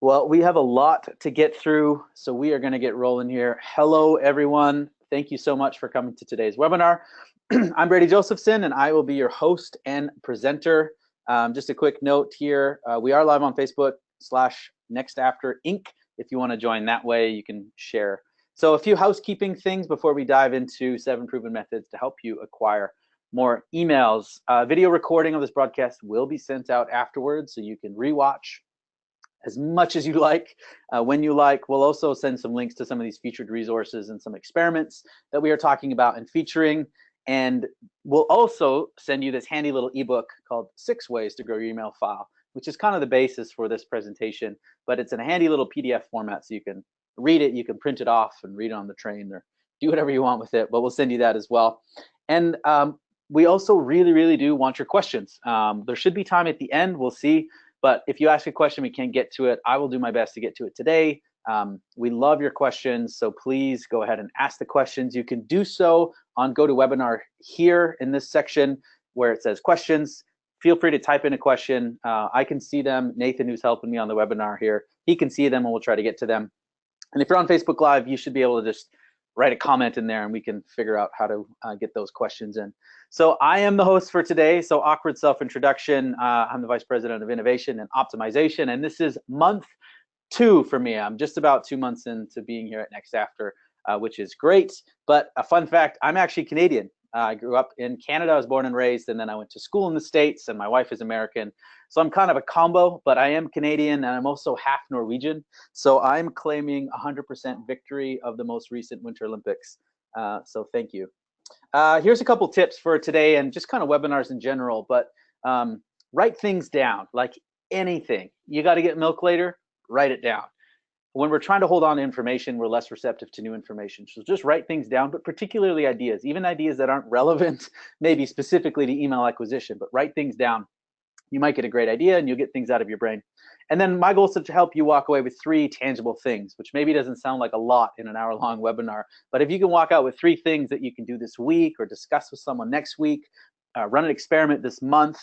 Well, we have a lot to get through, so we are going to get rolling here. Hello, everyone. Thank you so much for coming to today's webinar. I'm Brady Josephson, and I will be your host and presenter. Just a quick note here. We are live on Facebook/NextAfter Inc. If you want to join that way, you can share. So a few housekeeping things before we dive into 7 proven methods to help you acquire more emails. Video recording of this broadcast will be sent out afterwards, so you can rewatch as much as you like, when you like. We'll also send some links to some of these featured resources and some experiments that we are talking about and featuring. And we'll also send you this handy little ebook called 6 Ways to Grow Your Email File, which is kind of the basis for this presentation, but it's in a handy little PDF format, so you can read it, you can print it off and read it on the train or do whatever you want with it, but we'll send you that as well. And we also really do want your questions. There should be time at the end, we'll see. But if you ask a question, we can't get to it, I will do my best to get to it today. We love your questions, so please go ahead and ask the questions. You can do so on GoToWebinar here in this section where it says questions. Feel free to type in a question. I can see them. Nathan, who's helping me on the webinar here, he can see them and we'll try to get to them. And if you're on Facebook Live, you should be able to just write a comment in there and we can figure out how to get those questions in. So I am the host for today. So awkward self-introduction. I'm the Vice President of Innovation and Optimization, and this is month 2 for me. I'm just about 2 months into being here at NextAfter, which is great. But a fun fact, I'm actually Canadian. I grew up in Canada, I was born and raised, and then I went to school in the States, and my wife is American. So I'm kind of a combo, but I am Canadian, and I'm also half Norwegian. So I'm claiming 100% victory of the most recent Winter Olympics. So thank you. Here's a couple tips for today and just kind of webinars in general, but write things down like anything. You got to get milk later, write it down. When we're trying to hold on to information, we're less receptive to new information. So just write things down, but particularly ideas, even ideas that aren't relevant, maybe specifically to email acquisition, but write things down. You might get a great idea and you'll get things out of your brain. And then my goal is to help you walk away with 3 tangible things, which maybe doesn't sound like a lot in an hour-long webinar, but if you can walk out with 3 things that you can do this week or discuss with someone next week, run an experiment this month,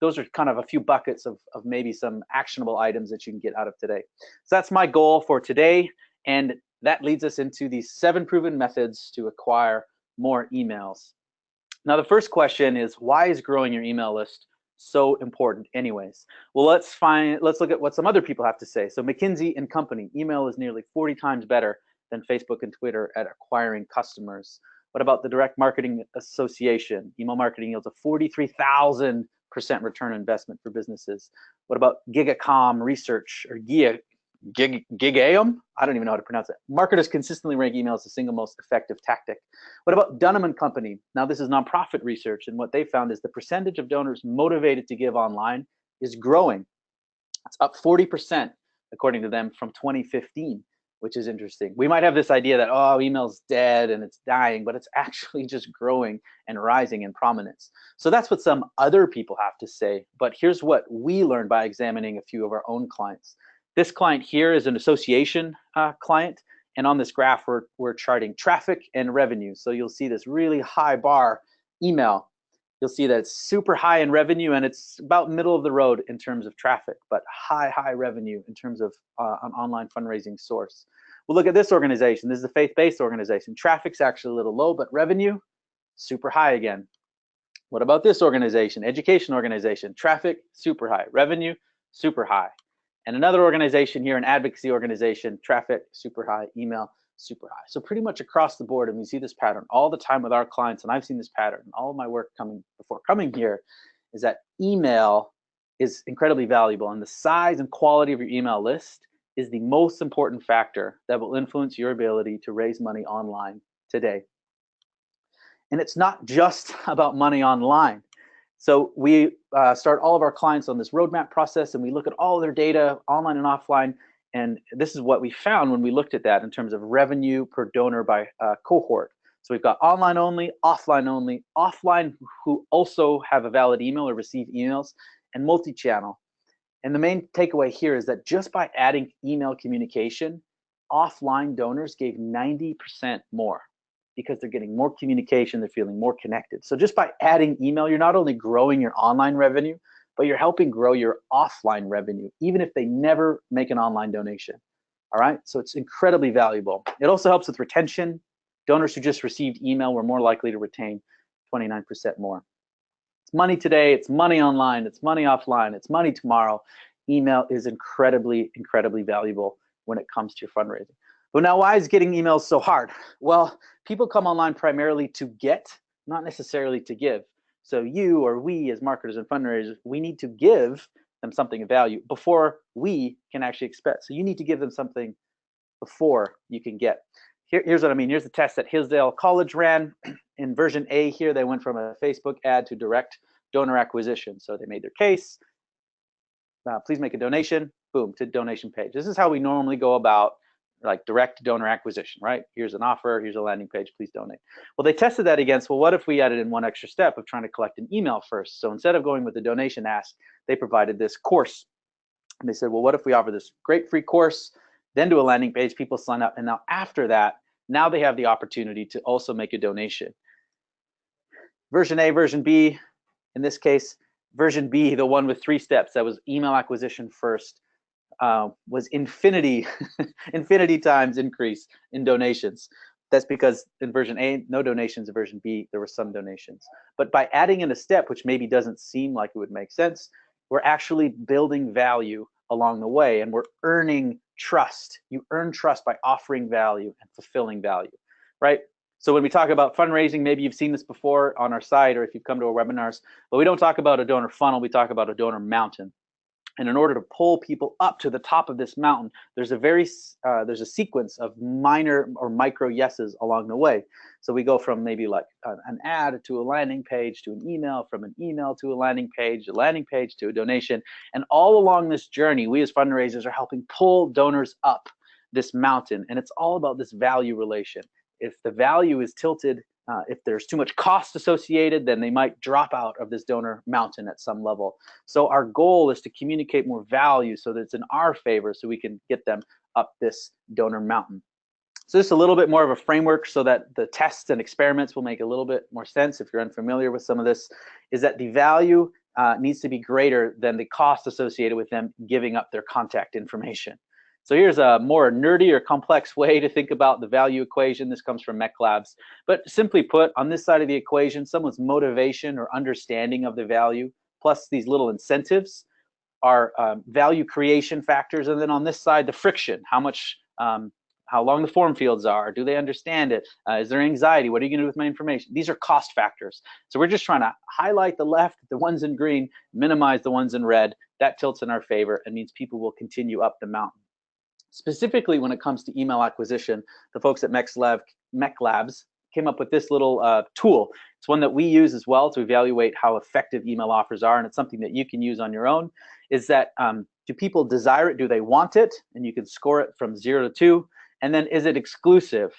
those are kind of a few buckets of maybe some actionable items that you can get out of today. So that's my goal for today, and that leads us into these 7 proven methods to acquire more emails. Now the first question is, why is growing your email list so important anyways? Well, let's look at what some other people have to say. So McKinsey & Company, email is nearly 40 times better than Facebook and Twitter at acquiring customers. What about the Direct Marketing Association? Email marketing yields a 43,000% return on investment for businesses. What about Gigacom Research or Gigaom? I don't even know how to pronounce it. Marketers consistently rank email as the single most effective tactic. What about Dunham & Company? Now this is nonprofit research, and what they found is the percentage of donors motivated to give online is growing. It's up 40% according to them from 2015, which is interesting. We might have this idea that, oh, email's dead and it's dying, but it's actually just growing and rising in prominence. So that's what some other people have to say, but here's what we learned by examining a few of our own clients. This client here is an association client, and on this graph we're charting traffic and revenue. So you'll see this really high bar email. You'll see that it's super high in revenue and it's about middle of the road in terms of traffic, but high revenue in terms of an online fundraising source. We'll look at this organization. This is a faith-based organization. Traffic's actually a little low, but revenue, super high again. What about this organization? Education organization. Traffic, super high. Revenue, super high. And another organization here, an advocacy organization, traffic, super high, email, super high. So pretty much across the board, and we see this pattern all the time with our clients, and I've seen this pattern in all of my work before coming here, is that email is incredibly valuable, and the size and quality of your email list is the most important factor that will influence your ability to raise money online today. And it's not just about money online. So we start all of our clients on this roadmap process, and we look at all their data online and offline. And this is what we found when we looked at that in terms of revenue per donor by cohort. So we've got online only, offline who also have a valid email or receive emails, and multi-channel. And the main takeaway here is that just by adding email communication, offline donors gave 90% more, because they're getting more communication, they're feeling more connected. So just by adding email, you're not only growing your online revenue, but you're helping grow your offline revenue, even if they never make an online donation. All right, so it's incredibly valuable. It also helps with retention. Donors who just received email were more likely to retain 29% more. It's money today, it's money online, it's money offline, it's money tomorrow. Email is incredibly, incredibly valuable when it comes to your fundraising. But now, why is getting emails so hard? Well, people come online primarily to get, not necessarily to give. So you or we as marketers and fundraisers, we need to give them something of value before we can actually expect. So you need to give them something before you can get. Here's what I mean. Here's the test that Hillsdale College ran. In version A here, they went from a Facebook ad to direct donor acquisition. So they made their case. Please make a donation. Boom, to donation page. This is how we normally go about like direct donor acquisition, right? Here's an offer, here's a landing page, please donate. Well, they tested that against, well, what if we added in one extra step of trying to collect an email first? So instead of going with the donation ask, they provided this course. And they said, well, what if we offer this great free course, then do a landing page, people sign up, and now after that, now they have the opportunity to also make a donation. Version A, version B, in this case, version B, the one with 3 steps, that was email acquisition first, was infinity times increase in donations. That's because in version A, no donations. In version B, there were some donations. But by adding in a step, which maybe doesn't seem like it would make sense, we're actually building value along the way, and we're earning trust. You earn trust by offering value and fulfilling value, right? So when we talk about fundraising, maybe you've seen this before on our site or if you've come to our webinars, but we don't talk about a donor funnel, we talk about a donor mountain. And in order to pull people up to the top of this mountain, there's a sequence of minor or micro yeses along the way. So we go from maybe like an ad to a landing page to an email, from an email to a landing page to a donation. And all along this journey, we as fundraisers are helping pull donors up this mountain. And it's all about this value relation. If the value is tilted, if there's too much cost associated, then they might drop out of this donor mountain at some level. So our goal is to communicate more value so that it's in our favor so we can get them up this donor mountain. So just a little bit more of a framework so that the tests and experiments will make a little bit more sense if you're unfamiliar with some of this, is that the value needs to be greater than the cost associated with them giving up their contact information. So here's a more nerdy or complex way to think about the value equation. This comes from Mech Labs. But simply put, on this side of the equation, someone's motivation or understanding of the value, plus these little incentives, are value creation factors. And then on this side, the friction, how long the form fields are, do they understand it? Is there anxiety? What are you going to do with my information? These are cost factors. So we're just trying to highlight the left, the ones in green, minimize the ones in red. That tilts in our favor and means people will continue up the mountain. Specifically, when it comes to email acquisition, the folks at Mech Labs came up with this little tool. It's one that we use as well to evaluate how effective email offers are, and it's something that you can use on your own. Is that do people desire it? Do they want it? And you can score it from 0 to 2. And then is it exclusive?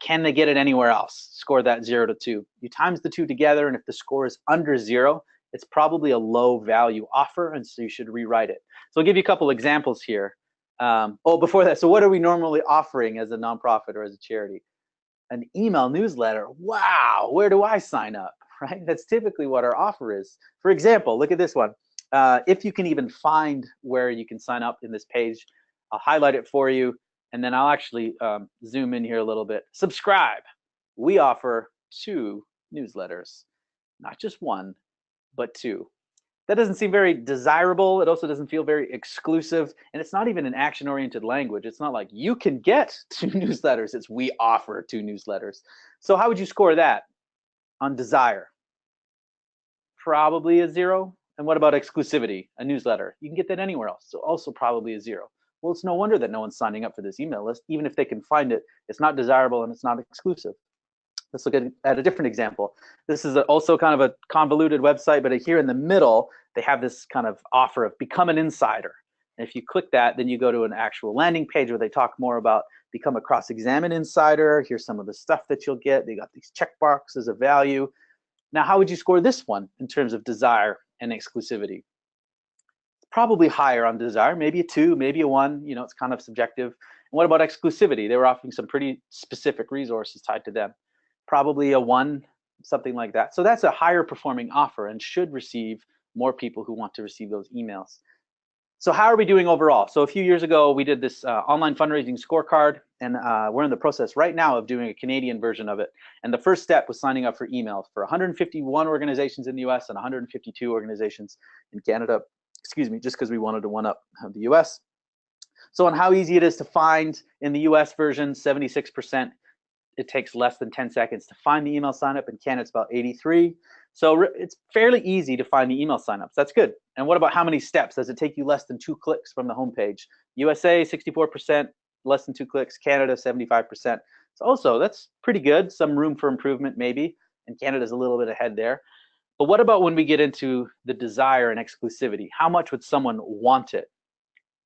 Can they get it anywhere else? Score that 0 to 2. You times the two together, and if the score is under 0, it's probably a low value offer, and so you should rewrite it. So I'll give you a couple examples here. Before that, so what are we normally offering as a nonprofit or as a charity? An email newsletter. Wow, where do I sign up? Right? That's typically what our offer is. For example, look at this one. If you can even find where you can sign up in this page, I'll highlight it for you, and then I'll actually zoom in here a little bit. Subscribe. We offer 2 newsletters, not just 1, but 2. That doesn't seem very desirable. It also doesn't feel very exclusive. And it's not even an action-oriented language. It's not like you can get 2 newsletters. It's we offer 2 newsletters. So how would you score that on desire? Probably a 0. And what about exclusivity, a newsletter? You can get that anywhere else. So also probably a 0. Well, it's no wonder that no one's signing up for this email list. Even if they can find it, it's not desirable and it's not exclusive. Let's look at a different example. This is also kind of a convoluted website, but here in the middle, they have this kind of offer of become an insider. And if you click that, then you go to an actual landing page where they talk more about become a cross-examined insider. Here's some of the stuff that you'll get. They got these check boxes of value. Now, how would you score this one in terms of desire and exclusivity? Probably higher on desire, maybe a 2, maybe a 1. You know, it's kind of subjective. And what about exclusivity? They were offering some pretty specific resources tied to them. Probably a 1, something like that. So that's a higher performing offer and should receive more people who want to receive those emails. So how are we doing overall? So a few years ago, we did this online fundraising scorecard, and we're in the process right now of doing a Canadian version of it. And the first step was signing up for email for 151 organizations in the US and 152 organizations in Canada, excuse me, just because we wanted to one-up the US. So on how easy it is to find in the US version, 76%. It takes less than 10 seconds to find the email signup. In Canada, it's about 83. So it's fairly easy to find the email signups. That's good. And what about how many steps? Does it take you less than 2 clicks from the homepage? USA, 64%, less than 2 clicks. Canada, 75%. So also, that's pretty good. Some room for improvement, maybe. And Canada's a little bit ahead there. But what about when we get into the desire and exclusivity? How much would someone want it?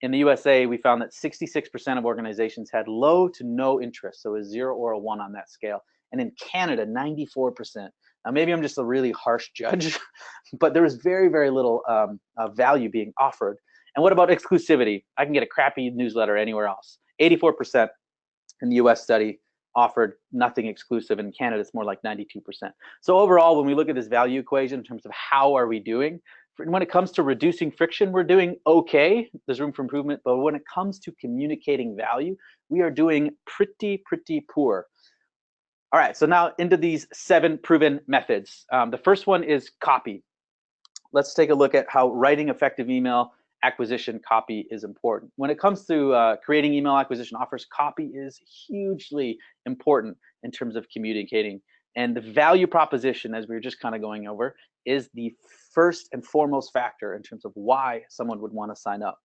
In the USA, we found that 66% of organizations had low to no interest, so a 0 or a 1 on that scale. And in Canada, 94%. Now, maybe I'm just a really harsh judge, but there was very, very little value being offered. And what about exclusivity? I can get a crappy newsletter anywhere else. 84% in the US study offered nothing exclusive. In Canada, it's more like 92%. So overall, when we look at this value equation in terms of how are we doing, when it comes to reducing friction, we're doing okay. There's room for improvement, but when it comes to communicating value, we are doing pretty poor. All right, so now into these 7 proven methods. The first one is copy. Let's take a look at how writing effective email acquisition copy is important. When it comes to creating email acquisition offers, copy is hugely important in terms of communicating. And the value proposition, as we were just kind of going over, is the first and foremost factor in terms of why someone would want to sign up.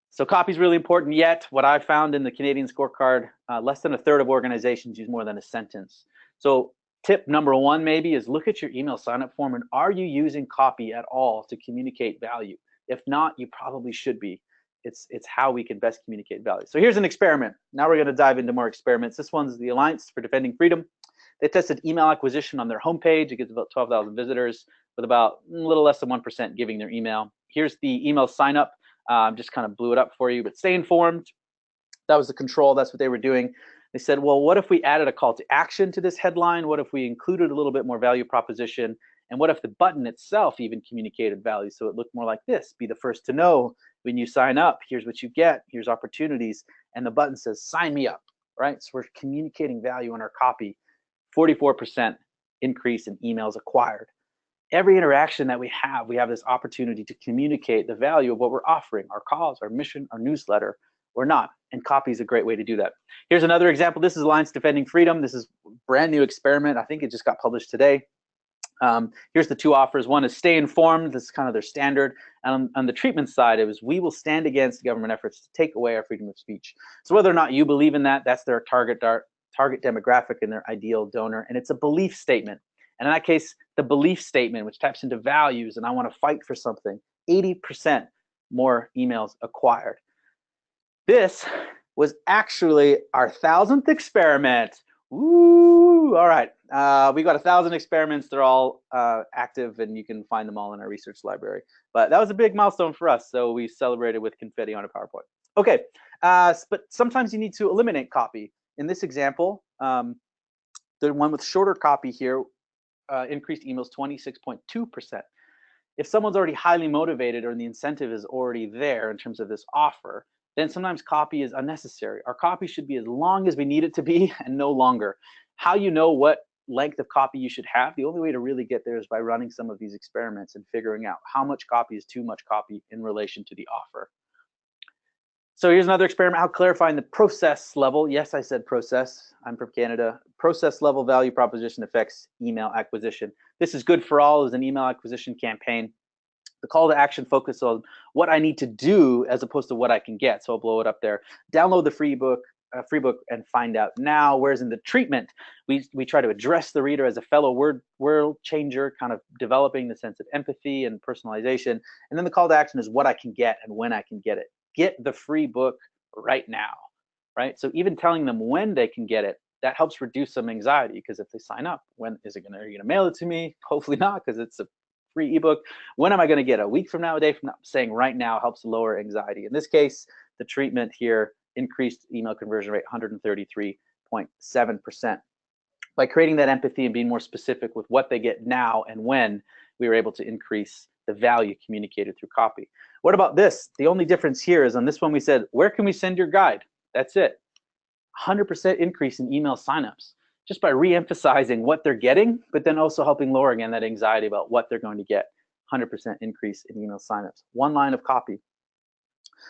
So copy is really important, yet what I found in the Canadian scorecard, less than a third of organizations use more than a sentence. So tip number 1 maybe is look at your email sign-up form, and are you using copy at all to communicate value? If not, you probably should be. It's how we can best communicate value. So here's an experiment. Now we're going to dive into more experiments. This one's the Alliance for Defending Freedom. They tested email acquisition on their homepage. It gets about 12,000 visitors with about a little less than 1% giving their email. Here's the email sign up. Just kind of blew it up for you, but stay informed. That was the control. That's what they were doing. They said, well, what if we added a call to action to this headline? What if we included a little bit more value proposition? And what if the button itself even communicated value? So it looked more like this: be the first to know when you sign up. Here's what you get. Here's opportunities. And the button says, sign me up, right? So we're communicating value in our copy. 44% increase in emails acquired. Every interaction that we have this opportunity to communicate the value of what we're offering, our cause, our mission, our newsletter, or not. And copy is a great way to do that. Here's another example. This is Alliance Defending Freedom. This is a brand new experiment. I think it just got published today. Here's the 2 offers. One is stay informed. This is kind of their standard. And on the treatment side, it was we will stand against government efforts to take away our freedom of speech. So whether or not you believe in that, that's their target demographic and their ideal donor. And it's a belief statement. And in that case, the belief statement, which taps into values, and I want to fight for something, 80% more emails acquired. This was actually our 1,000th experiment. Woo! All right, we got 1,000 experiments. They're all active, and you can find them all in our research library. But that was a big milestone for us, so we celebrated with confetti on a PowerPoint. Okay, but sometimes you need to eliminate copy. In this example, the one with shorter copy here, increased emails 26.2%. If someone's already highly motivated or the incentive is already there in terms of this offer, then sometimes copy is unnecessary. Our copy should be as long as we need it to be and no longer. How you know what length of copy you should have, the only way to really get there is by running some of these experiments and figuring out how much copy is too much copy in relation to the offer. So here's another experiment, how clarifying the process level. Yes, I said process. I'm from Canada. Process level value proposition affects email acquisition. This is good for all as an email acquisition campaign. The call to action focuses on what I need to do as opposed to what I can get. So I'll blow it up there. Download the free book and find out now. Whereas in the treatment, we try to address the reader as a fellow world changer, kind of developing the sense of empathy and personalization. And then the call to action is what I can get and when I can get it. Get the free book right now, right? So even telling them when they can get it, that helps reduce some anxiety, because if they sign up, when is it gonna, are you gonna mail it to me? Hopefully not, because it's a free ebook. When am I gonna get it? A week from now, a day from now? Saying right now helps lower anxiety. In this case, the treatment here increased email conversion rate 133.7%. By creating that empathy and being more specific with what they get now and when, we were able to increase the value communicated through copy. What about this? The only difference here is on this one we said, where can we send your guide? That's it. 100% increase in email signups just by re-emphasizing what they're getting, but then also helping lower again that anxiety about what they're going to get. 100% increase in email signups. One line of copy.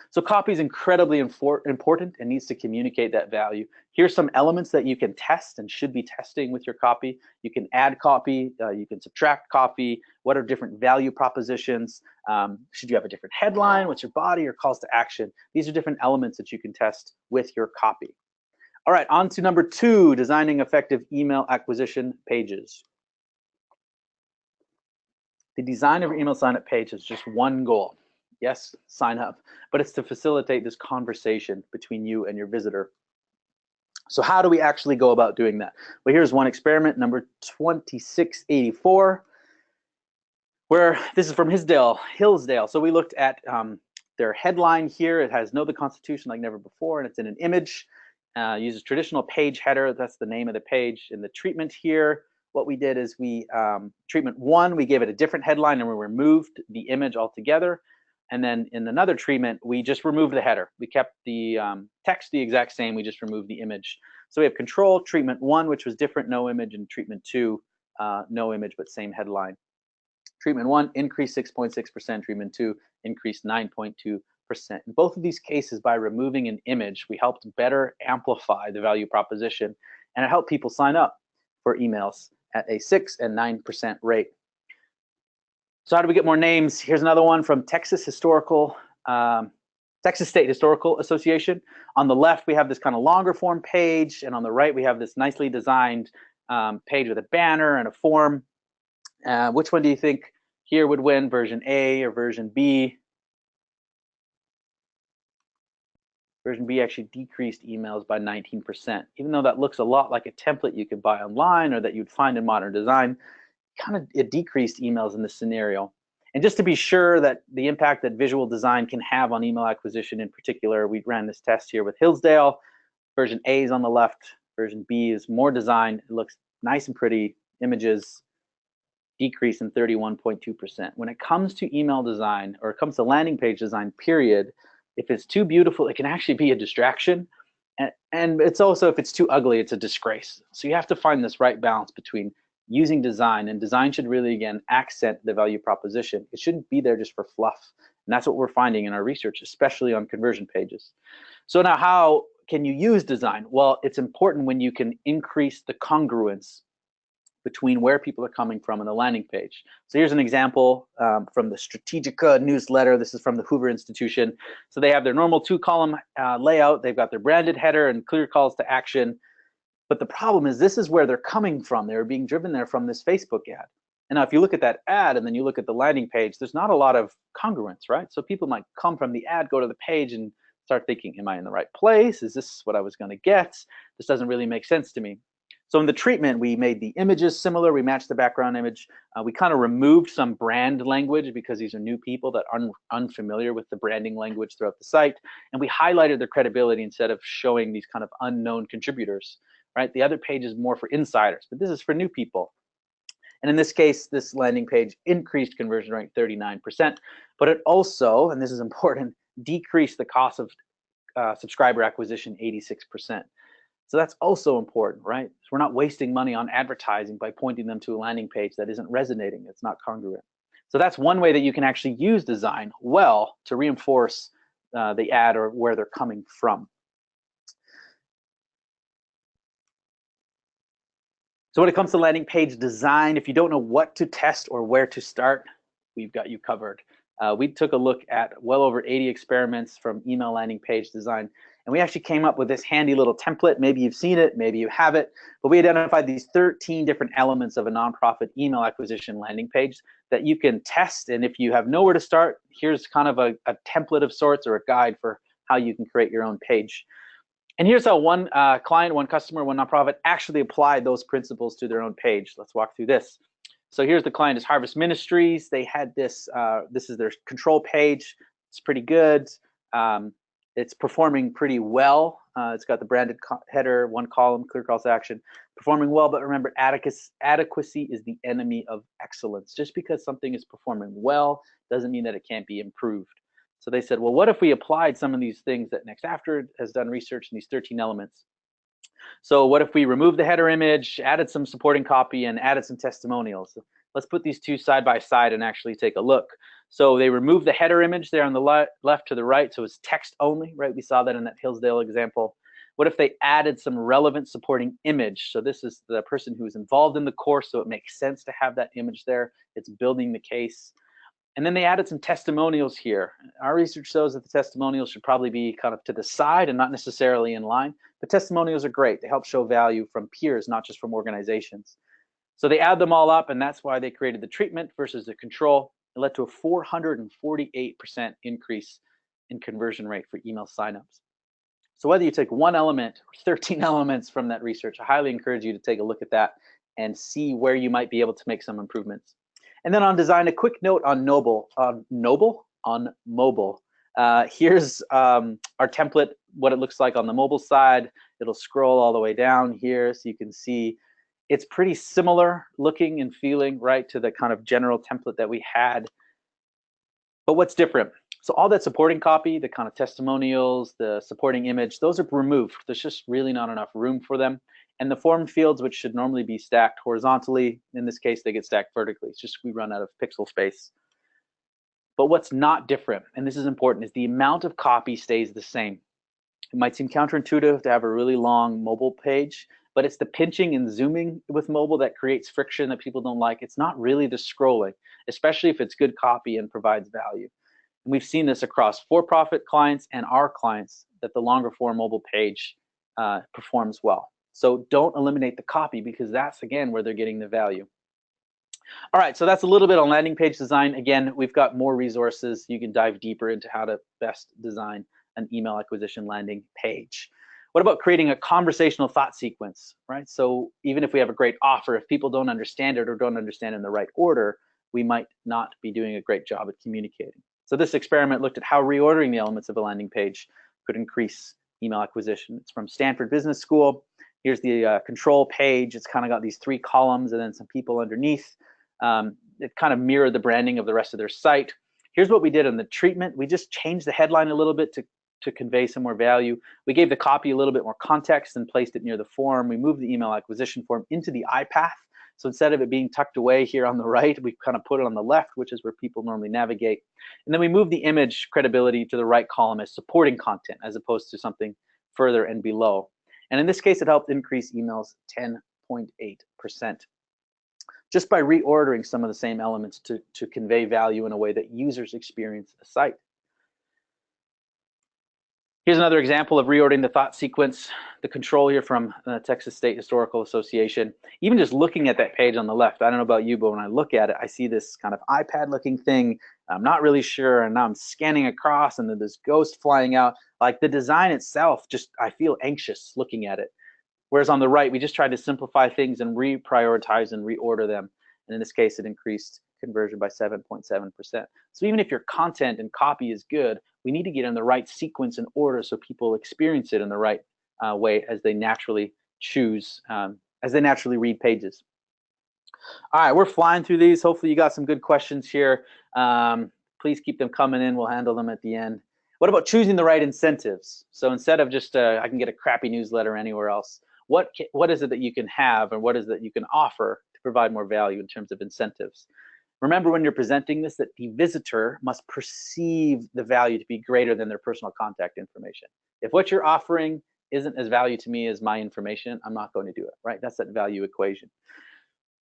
So copy is incredibly important and needs to communicate that value. Here's some elements that you can test and should be testing with your copy. You can add copy, you can subtract copy. What are different value propositions? Should you have a different headline? What's your body or calls to action? These are different elements that you can test with your copy. All right, on to number 2, designing effective email acquisition pages. The design of your email sign-up page is just one goal. Yes, sign up, but it's to facilitate this conversation between you and your visitor. So how do we actually go about doing that? Well, here's one experiment, number 2684, where this is from Hillsdale. So we looked at their headline here. It has Know the Constitution like never before, and it's in an image. Uses traditional page header. That's the name of the page. In the treatment here, what we did is we, treatment 1, we gave it a different headline and we removed the image altogether. And then in another treatment, we just removed the header. We kept the text the exact same, we just removed the image. So we have control, treatment 1, which was different, no image, and treatment 2, no image, but same headline. Treatment 1 increased 6.6%, treatment 2 increased 9.2%. In both of these cases, by removing an image, we helped better amplify the value proposition, and it helped people sign up for emails at a 6 and 9% rate. So how do we get more names? Here's another one from Texas State Historical Association. On the left, we have this kind of longer form page, and on the right, we have this nicely designed page with a banner and a form. Which one do you think here would win, version A or version B? Version B actually decreased emails by 19%. Even though that looks a lot like a template you could buy online or that you'd find in Modern Design, it decreased emails in this scenario. And just to be sure that the impact that visual design can have on email acquisition in particular, we ran this test here with Hillsdale. Version A is on the left, version B is more designed. It looks nice and pretty, images decrease in 31.2%. When it comes to email design, or it comes to landing page design, period, if it's too beautiful, it can actually be a distraction. And it's also, if it's too ugly, it's a disgrace. So you have to find this right balance between using design, and design should really, again, accent the value proposition. It shouldn't be there just for fluff. And that's what we're finding in our research, especially on conversion pages. So now how can you use design? Well, it's important when you can increase the congruence between where people are coming from on the landing page. So here's an example from the Strategica newsletter. This is from the Hoover Institution. So they have their normal 2-column layout. They've got their branded header and clear calls to action. But the problem is, this is where they're coming from. They're being driven there from this Facebook ad. And now if you look at that ad and then you look at the landing page, there's not a lot of congruence, right? So people might come from the ad, go to the page, and start thinking, am I in the right place? Is this what I was going to get? This doesn't really make sense to me. So in the treatment, we made the images similar. We matched the background image. We kind of removed some brand language because these are new people that are unfamiliar with the branding language throughout the site. And we highlighted their credibility instead of showing these kind of unknown contributors, right? The other page is more for insiders, but this is for new people. And in this case, this landing page increased conversion rate 39%, but it also, and this is important, decreased the cost of subscriber acquisition 86%. So that's also important, right? So we're not wasting money on advertising by pointing them to a landing page that isn't resonating. It's not congruent. So that's one way that you can actually use design well to reinforce the ad or where they're coming from. So when it comes to landing page design, if you don't know what to test or where to start, we've got you covered. We took a look at well over 80 experiments from email landing page design, and we actually came up with this handy little template. Maybe you've seen it, maybe you haven't, but we identified these 13 different elements of a nonprofit email acquisition landing page that you can test. And if you have nowhere to start, here's kind of a template of sorts or a guide for how you can create your own page. And here's how one client, one customer, one nonprofit actually applied those principles to their own page. Let's walk through this. So here's the client is Harvest Ministries. They had this, this is their control page. It's pretty good. It's performing pretty well. It's got the branded header, one column, clear calls to action, performing well. But remember, adequacy is the enemy of excellence. Just because something is performing well doesn't mean that it can't be improved. So they said, well, what if we applied some of these things that Next After has done research in these 13 elements? So what if we removed the header image, added some supporting copy, and added some testimonials? Let's put these two side by side and actually take a look. So they removed the header image there on the left to the right, so it's text only, right? We saw that in that Hillsdale example. What if they added some relevant supporting image? So this is the person who's involved in the course, so it makes sense to have that image there. It's building the case. And then they added some testimonials here. Our research shows that the testimonials should probably be kind of to the side and not necessarily in line. But testimonials are great. They help show value from peers, not just from organizations. So they add them all up, and that's why they created the treatment versus the control. It led to a 448% increase in conversion rate for email signups. So whether you take one element or 13 elements from that research, I highly encourage you to take a look at that and see where you might be able to make some improvements. And then on design, a quick note on mobile. Here's our template, what it looks like on the mobile side. It'll scroll all the way down here so you can see it's pretty similar looking and feeling, right, to the kind of general template that we had. But what's different? So all that supporting copy, the kind of testimonials, the supporting image, those are removed. There's just really not enough room for them. And the form fields, which should normally be stacked horizontally, in this case, they get stacked vertically. It's just we run out of pixel space. But what's not different, and this is important, is the amount of copy stays the same. It might seem counterintuitive to have a really long mobile page, but it's the pinching and zooming with mobile that creates friction that people don't like. It's not really the scrolling, especially if it's good copy and provides value. And we've seen this across for-profit clients and our clients, that the longer form mobile page performs well. So don't eliminate the copy, because that's, again, where they're getting the value. All right, so that's a little bit on landing page design. Again, we've got more resources. You can dive deeper into how to best design an email acquisition landing page. What about creating a conversational thought sequence, right? So even if we have a great offer, if people don't understand it or don't understand in the right order, we might not be doing a great job at communicating. So this experiment looked at how reordering the elements of a landing page could increase email acquisition. It's from Stanford Business School. Here's the control page. It's kind of got these 3 columns and then some people underneath. It kind of mirrored the branding of the rest of their site. Here's what we did in the treatment. We just changed the headline a little bit to convey some more value. We gave the copy a little bit more context and placed it near the form. We moved the email acquisition form into the iPath. So instead of it being tucked away here on the right, we kind of put it on the left, which is where people normally navigate. And then we moved the image credibility to the right column as supporting content, as opposed to something further and below. And in this case, it helped increase emails 10.8%. just by reordering some of the same elements to convey value in a way that users experience a site. Here's another example of reordering the thought sequence, the control here from the Texas State Historical Association. Even just looking at that page on the left, I don't know about you, but when I look at it, I see this kind of iPad-looking thing. I'm not really sure, and now I'm scanning across, and then this ghost flying out. Like the design itself, just I feel anxious looking at it. Whereas on the right, we just tried to simplify things and reprioritize and reorder them. And in this case, it increased conversion by 7.7%. So even if your content and copy is good, we need to get in the right sequence and order so people experience it in the right way as they naturally choose, as they naturally read pages. All right, we're flying through these. Hopefully you got some good questions here. Please keep them coming in. We'll handle them at the end. What about choosing the right incentives? So instead of just, I can get a crappy newsletter anywhere else, what is it that you can have, and what is it that you can offer to provide more value in terms of incentives? Remember when you're presenting this that the visitor must perceive the value to be greater than their personal contact information. If what you're offering isn't as value to me as my information, I'm not going to do it, right? That's that value equation.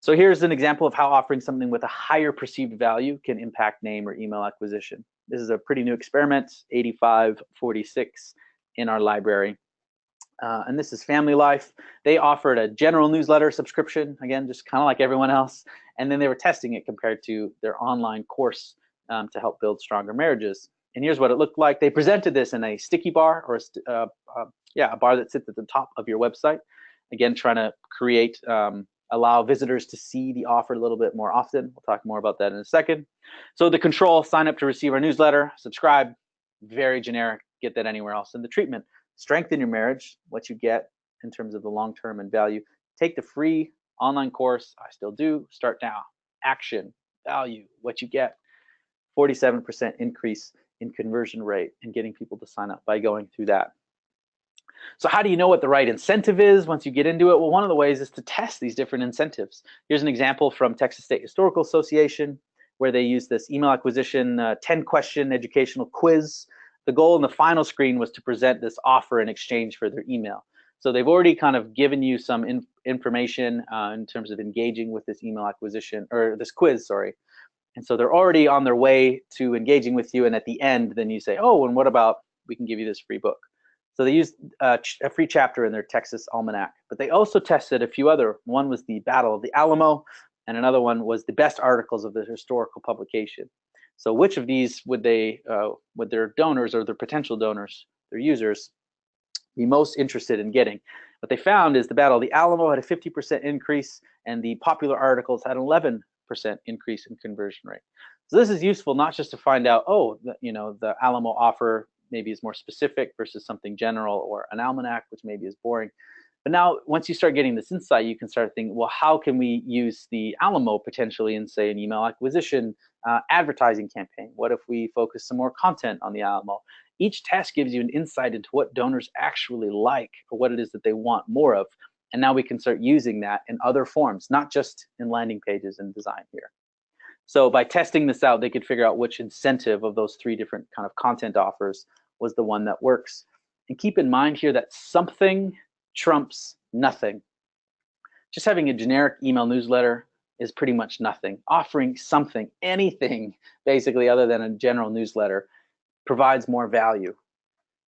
So here's an example of how offering something with a higher perceived value can impact name or email acquisition. This is a pretty new experiment, 8546 in our library. And this is Family Life. They offered a general newsletter subscription, again, just kind of like everyone else. And then they were testing it compared to their online course to help build stronger marriages. And here's what it looked like. They presented this in a sticky bar, or a bar that sits at the top of your website. Again, trying to create, allow visitors to see the offer a little bit more often. We'll talk more about that in a second. So the control, sign up to receive our newsletter, subscribe, very generic. get that anywhere else. And the treatment, strengthen your marriage, what you get in terms of the long-term and value. Take the free online course, I still do, start now. Action, value, what you get. 47% increase in conversion rate and getting people to sign up by going through that. So how do you know what the right incentive is once you get into it? Well, one of the ways is to test these different incentives. Here's an example from Texas State Historical Association, where they use this email acquisition 10-question educational quiz. The goal in the final screen was to present this offer in exchange for their email. So they've already kind of given you some information in terms of engaging with this email acquisition, or this quiz, sorry. And so they're already on their way to engaging with you. And at the end, then you say, oh, and what about, we can give you this free book. So they used a free chapter in their Texas Almanac. But they also tested a few other. One was the Battle of the Alamo, and another one was the best articles of the historical publication. So which of these would they, would their donors or their potential donors, their users, be most interested in getting? What they found is the Battle of the Alamo had a 50% increase, and the popular articles had an 11% increase in conversion rate. So this is useful not just to find out, oh, the Alamo offer maybe is more specific versus something general, or an almanac, which maybe is boring. But now, once you start getting this insight, you can start thinking, well, how can we use the Alamo potentially in, say, an email acquisition advertising campaign? What if we focus some more content on the Alamo? Each test gives you an insight into what donors actually like, or what it is that they want more of. And now we can start using that in other forms, not just in landing pages and design here. So by testing this out, they could figure out which incentive of those three different kind of content offers was the one that works. And keep in mind here that something trumps nothing. Just having a generic email newsletter is pretty much nothing. Offering something, anything, basically, other than a general newsletter, provides more value.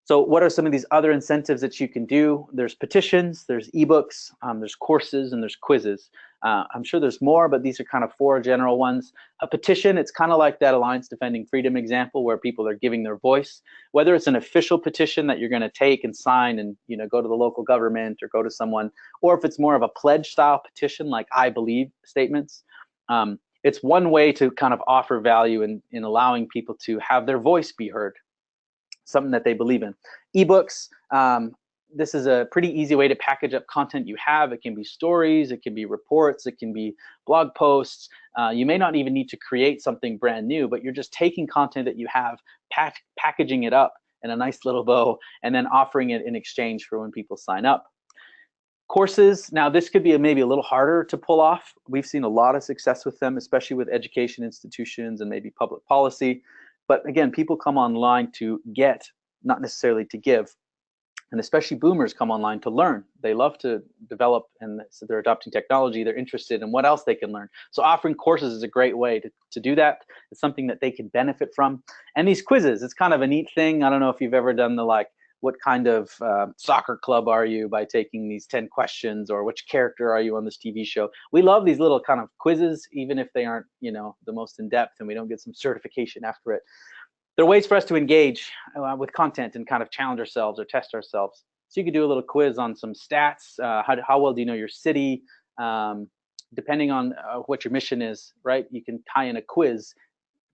So what are some of these other incentives that you can do? There's petitions, there's ebooks, there's courses, and there's quizzes. I'm sure there's more, but these are kind of 4 general ones. A petition, it's kind of like that Alliance Defending Freedom example where people are giving their voice. Whether it's an official petition that you're going to take and sign and go to the local government or go to someone, or if it's more of a pledge style petition like I believe statements, it's one way to kind of offer value in allowing people to have their voice be heard, something that they believe in. Ebooks, this is a pretty easy way to package up content you have. It can be stories, it can be reports, it can be blog posts. You may not even need to create something brand new, but you're just taking content that you have, packaging it up in a nice little bow, and then offering it in exchange for when people sign up. Courses, now this could be maybe a little harder to pull off. We've seen a lot of success with them, especially with education institutions and maybe public policy. But again, people come online to get, not necessarily to give. And especially boomers come online to learn. They love to develop, and so they're adopting technology. They're interested in what else they can learn. So offering courses is a great way to do that. It's something that they can benefit from. And these quizzes, it's kind of a neat thing. I don't know if you've ever done the what kind of soccer club are you by taking these 10 questions, or which character are you on this TV show? We love these little kind of quizzes, even if they aren't, the most in-depth and we don't get some certification after it. There are ways for us to engage with content and kind of challenge ourselves or test ourselves. So you could do a little quiz on some stats. How well do you know your city? Depending on what your mission is, right? You can tie in a quiz,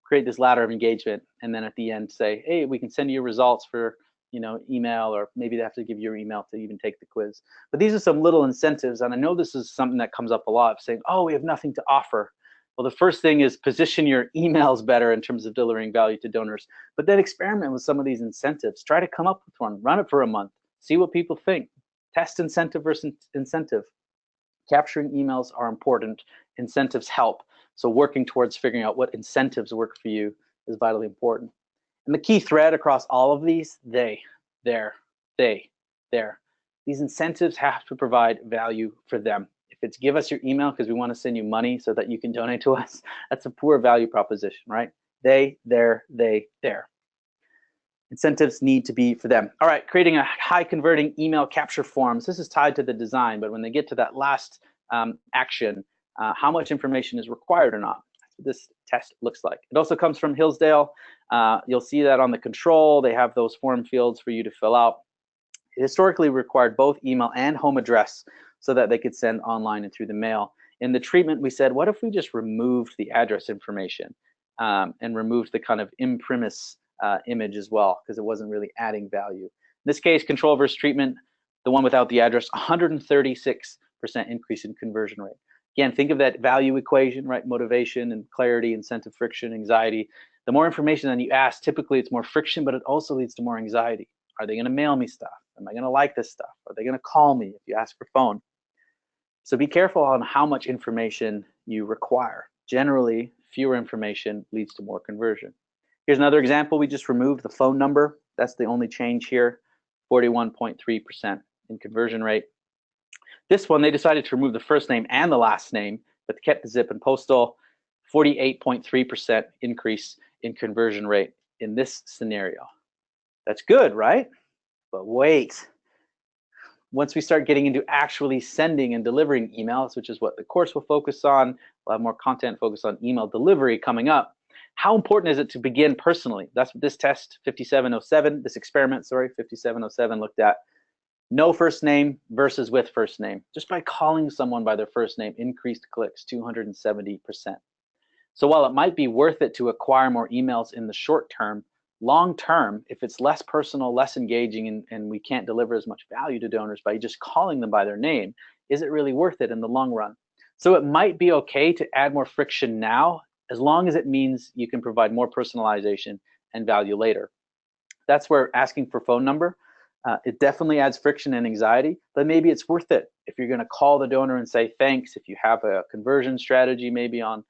create this ladder of engagement, and then at the end say, hey, we can send you results for email, or maybe they have to give you your email to even take the quiz. But these are some little incentives, and I know this is something that comes up a lot, saying, oh, we have nothing to offer. Well, the first thing is position your emails better in terms of delivering value to donors, but then experiment with some of these incentives. Try to come up with one, run it for a month, see what people think. Test incentive versus incentive. Capturing emails are important. Incentives help. So working towards figuring out what incentives work for you is vitally important. And the key thread across all of these, they, there. These incentives have to provide value for them. If it's give us your email because we want to send you money so that you can donate to us, that's a poor value proposition, right? They, there. Incentives need to be for them. All right, creating a high converting email capture forms. This is tied to the design, but when they get to that last action, how much information is required or not? That's what this test looks like. It also comes from Hillsdale. You'll see that on the control. They have those form fields for you to fill out. It historically required both email and home address so that they could send online and through the mail. In the treatment, we said, what if we just removed the address information and removed the kind of imprimis image as well, because it wasn't really adding value. In this case, control versus treatment, the one without the address, 136% increase in conversion rate. Again, think of that value equation, right? Motivation and clarity, incentive, friction, anxiety. The more information that you ask, typically it's more friction, but it also leads to more anxiety. Are they going to mail me stuff? Am I going to like this stuff? Are they going to call me if you ask for phone? So be careful on how much information you require. Generally, fewer information leads to more conversion. Here's another example. We just removed the phone number. That's the only change here, 41.3% in conversion rate. This one, they decided to remove the first name and the last name, but kept the zip and postal, 48.3% increase in conversion rate in this scenario. That's good, right? But wait. Once we start getting into actually sending and delivering emails, which is what the course will focus on, we'll have more content focused on email delivery coming up. How important is it to begin personally? That's what this test, 5707, this experiment, sorry, 5707 looked at. No first name versus with first name. Just by calling someone by their first name, increased clicks 270%. So while it might be worth it to acquire more emails in the short term, long term, if it's less personal, less engaging, and we can't deliver as much value to donors by just calling them by their name, is it really worth it in the long run? So it might be okay to add more friction now, as long as it means you can provide more personalization and value later. That's where asking for phone number, it definitely adds friction and anxiety, but maybe it's worth it if you're going to call the donor and say thanks, if you have a conversion strategy maybe on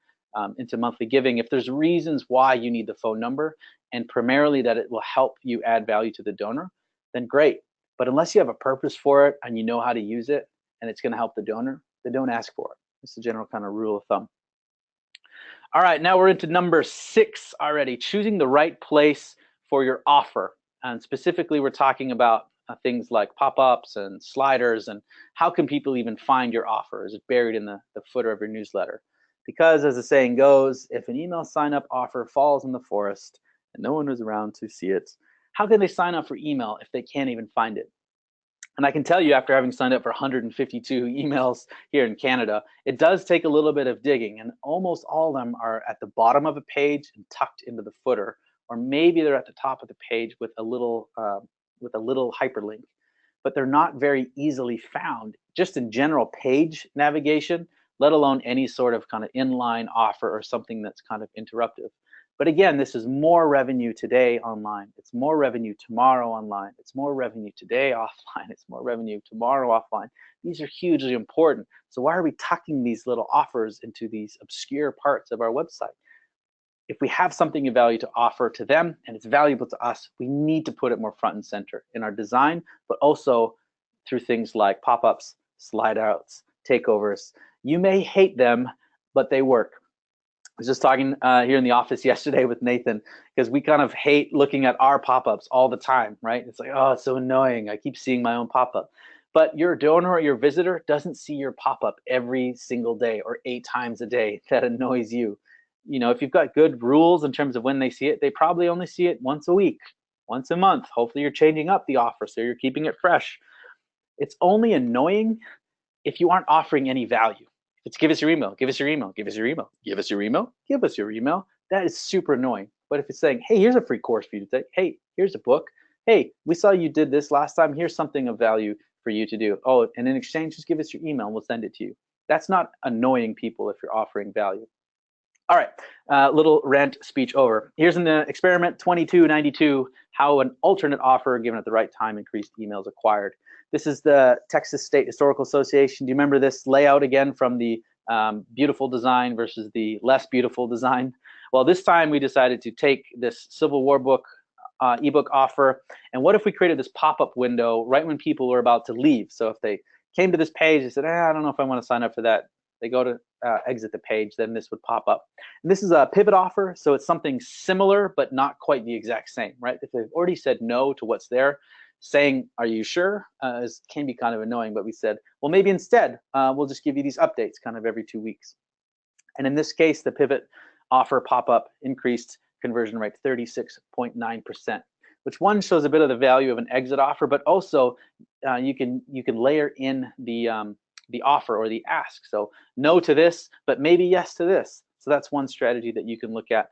into monthly giving, if there's reasons why you need the phone number, and primarily that it will help you add value to the donor, then great. But unless you have a purpose for it and you know how to use it and it's going to help the donor, then don't ask for it. It's the general kind of rule of thumb. All right, now we're into number 6 already, choosing the right place for your offer. And specifically, we're talking about things like pop-ups and sliders, and how can people even find your offer? Is it buried in the footer of your newsletter? Because as the saying goes, if an email sign-up offer falls in the forest and no one is around to see it, how can they sign up for email if they can't even find it? And I can tell you, after having signed up for 152 emails here in Canada, it does take a little bit of digging, and almost all of them are at the bottom of a page and tucked into the footer, or maybe they're at the top of the page with a little hyperlink, but they're not very easily found just in general page navigation, let alone any sort of kind of inline offer or something that's kind of interruptive. But again, this is more revenue today online. It's more revenue tomorrow online. It's more revenue today offline. It's more revenue tomorrow offline. These are hugely important. So why are we tucking these little offers into these obscure parts of our website? If we have something of value to offer to them and it's valuable to us, we need to put it more front and center in our design, but also through things like pop-ups, slide outs, takeovers. You may hate them, but they work. I was just talking here in the office yesterday with Nathan, because we kind of hate looking at our pop-ups all the time, right? It's like, oh, it's so annoying. I keep seeing my own pop-up. But your donor or your visitor doesn't see your pop-up every single day or 8 times a day. That annoys you. You know, if you've got good rules in terms of when they see it, they probably only see it once a week, once a month. Hopefully you're changing up the offer so you're keeping it fresh. It's only annoying if you aren't offering any value. If it's give us your email, give us your email, give us your email, give us your email, give us your email, that is super annoying. But if it's saying, hey, here's a free course for you to take, hey, here's a book, hey, we saw you did this last time, here's something of value for you to do. Oh, and in exchange, just give us your email and we'll send it to you. That's not annoying people if you're offering value. All right, little rant speech over. Here's in the experiment 2292, how an alternate offer given at the right time increased emails acquired. This is the Texas State Historical Association. Do you remember this layout again from the beautiful design versus the less beautiful design? Well, this time we decided to take this Civil War book ebook offer, and what if we created this pop-up window right when people were about to leave? So if they came to this page, they said, I don't know if I want to sign up for that. They go to exit the page, then this would pop up. And this is a pivot offer, so it's something similar, but not quite the exact same, right? If they've already said no to what's there, saying, are you sure, can be kind of annoying, but we said, well, maybe instead, we'll just give you these updates kind of every 2 weeks. And in this case, the pivot offer pop-up increased conversion rate 36.9%, which one shows a bit of the value of an exit offer, but also you can layer in the offer or the ask. So no to this, but maybe yes to this. So that's one strategy that you can look at.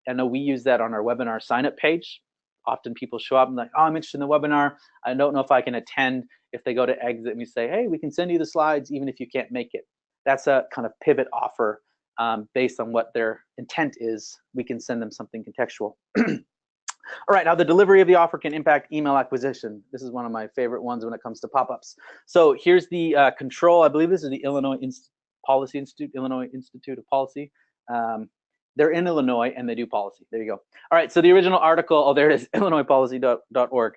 I know we use that on our webinar sign-up page. Often people show up and like, oh, I'm interested in the webinar. I don't know if I can attend. If they go to exit, we say, hey, we can send you the slides even if you can't make it. That's a kind of pivot offer based on what their intent is. We can send them something contextual. All right, now the delivery of the offer can impact email acquisition. This is one of my favorite ones when it comes to pop-ups. So here's the control. I believe this is the Illinois Policy Institute, Illinois Institute of Policy. They're in Illinois and they do policy. There you go. All right, so the original article, oh, there it is, illinoispolicy.org.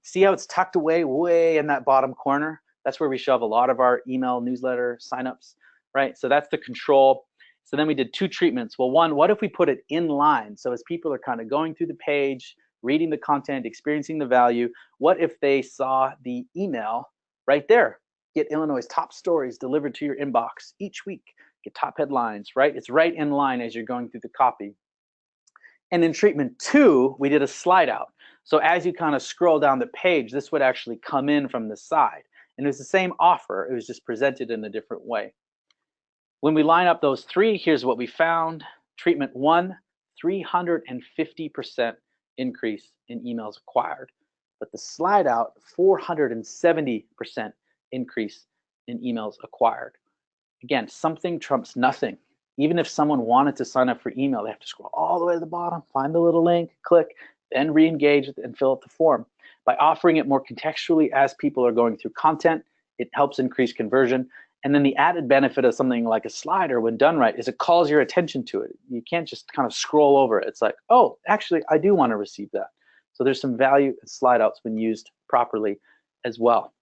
See how it's tucked away way in that bottom corner? That's where we shove a lot of our email newsletter signups, right? So that's the control. So then we did two treatments. Well, one, what if we put it in line? So as people are kind of going through the page, reading the content, experiencing the value, what if they saw the email right there? Get Illinois' top stories delivered to your inbox each week. Get top headlines, right? It's right in line as you're going through the copy. And in treatment two, we did a slide out. So as you kind of scroll down the page, this would actually come in from the side. And it was the same offer, it was just presented in a different way. When we line up those three, here's what we found. Treatment one, 350% increase in emails acquired. But the slide out, 470% increase in emails acquired. Again, something trumps nothing. Even if someone wanted to sign up for email, they have to scroll all the way to the bottom, find the little link, click, then re-engage and fill out the form. By offering it more contextually as people are going through content, it helps increase conversion. And then the added benefit of something like a slider, when done right, is it calls your attention to it. You can't just kind of scroll over it. It's like, oh, actually, I do want to receive that. So there's some value in slide outs when used properly as well.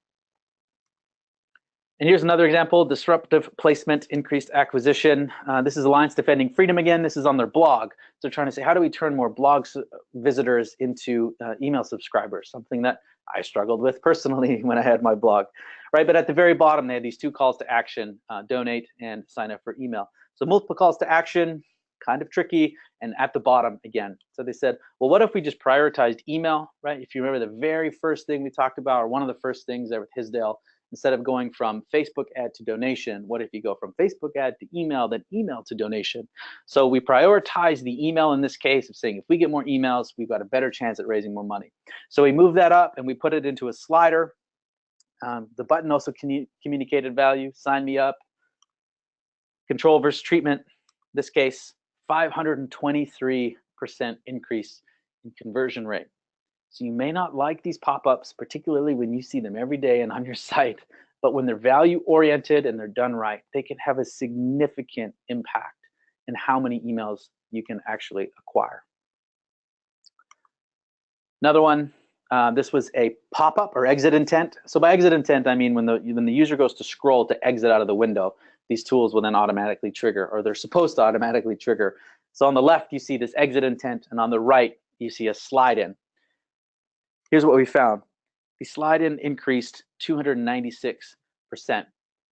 And here's another example, disruptive placement, increased acquisition. This is Alliance Defending Freedom again. This is on their blog. So they're trying to say, how do we turn more blog visitors into email subscribers? Something that I struggled with personally when I had my blog, right? But at the very bottom, they had these two calls to action, donate and sign up for email. So multiple calls to action, kind of tricky, and at the bottom again. So they said, well, what if we just prioritized email, right? If you remember the very first thing we talked about, or one of the first things there with Hisdale, instead of going from Facebook ad to donation, what if you go from Facebook ad to email, then email to donation? So we prioritize the email in this case of saying, if we get more emails, we've got a better chance at raising more money. So we moved that up and we put it into a slider. The button also communicated value, sign me up. Control versus treatment, in this case, 523% increase in conversion rate. So you may not like these pop-ups, particularly when you see them every day and on your site, but when they're value-oriented and they're done right, they can have a significant impact in how many emails you can actually acquire. Another one, this was a pop-up or exit intent. So by exit intent, I mean when the user goes to scroll to exit out of the window, these tools will then automatically trigger, or they're supposed to automatically trigger. So on the left, you see this exit intent, and on the right, you see a slide in. Here's what we found. The slide in increased 296%.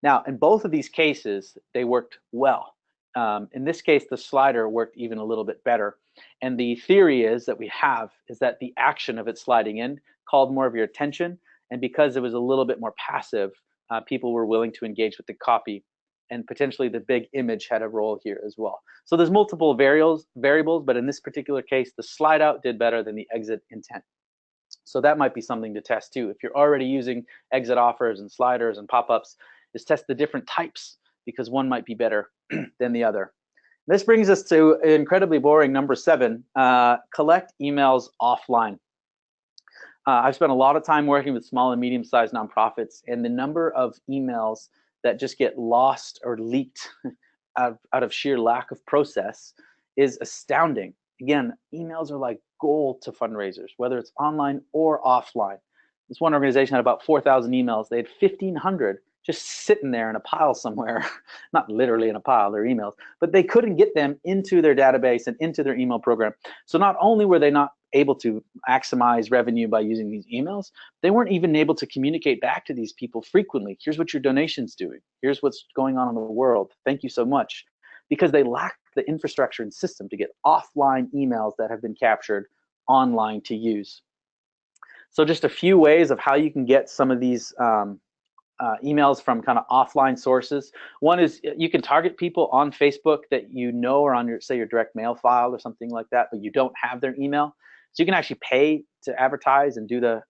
Now, in both of these cases, they worked well. In this case, the slider worked even a little bit better. And the theory is that the action of it sliding in called more of your attention. And because it was a little bit more passive, people were willing to engage with the copy. And potentially the big image had a role here as well. So there's multiple variables, but in this particular case, the slide out did better than the exit intent. So that might be something to test too. If you're already using exit offers and sliders and pop-ups, is test the different types, because one might be better than the other. This brings us to incredibly boring number 7, collect emails offline. I've spent a lot of time working with small and medium-sized nonprofits, and the number of emails that just get lost or leaked out of sheer lack of process is astounding. Again, emails are like gold to fundraisers, whether it's online or offline. This one organization had about 4,000 emails. They had 1,500 just sitting there in a pile somewhere, not literally in a pile, they're emails, but they couldn't get them into their database and into their email program. So not only were they not able to maximize revenue by using these emails, they weren't even able to communicate back to these people frequently. Here's what your donation's doing. Here's what's going on in the world. Thank you so much. Because they lack the infrastructure and system to get offline emails that have been captured online to use. So just a few ways of how you can get some of these emails from kind of offline sources. One is you can target people on Facebook that you know are on your, say, your direct mail file or something like that, but you don't have their email. So you can actually pay to advertise and do the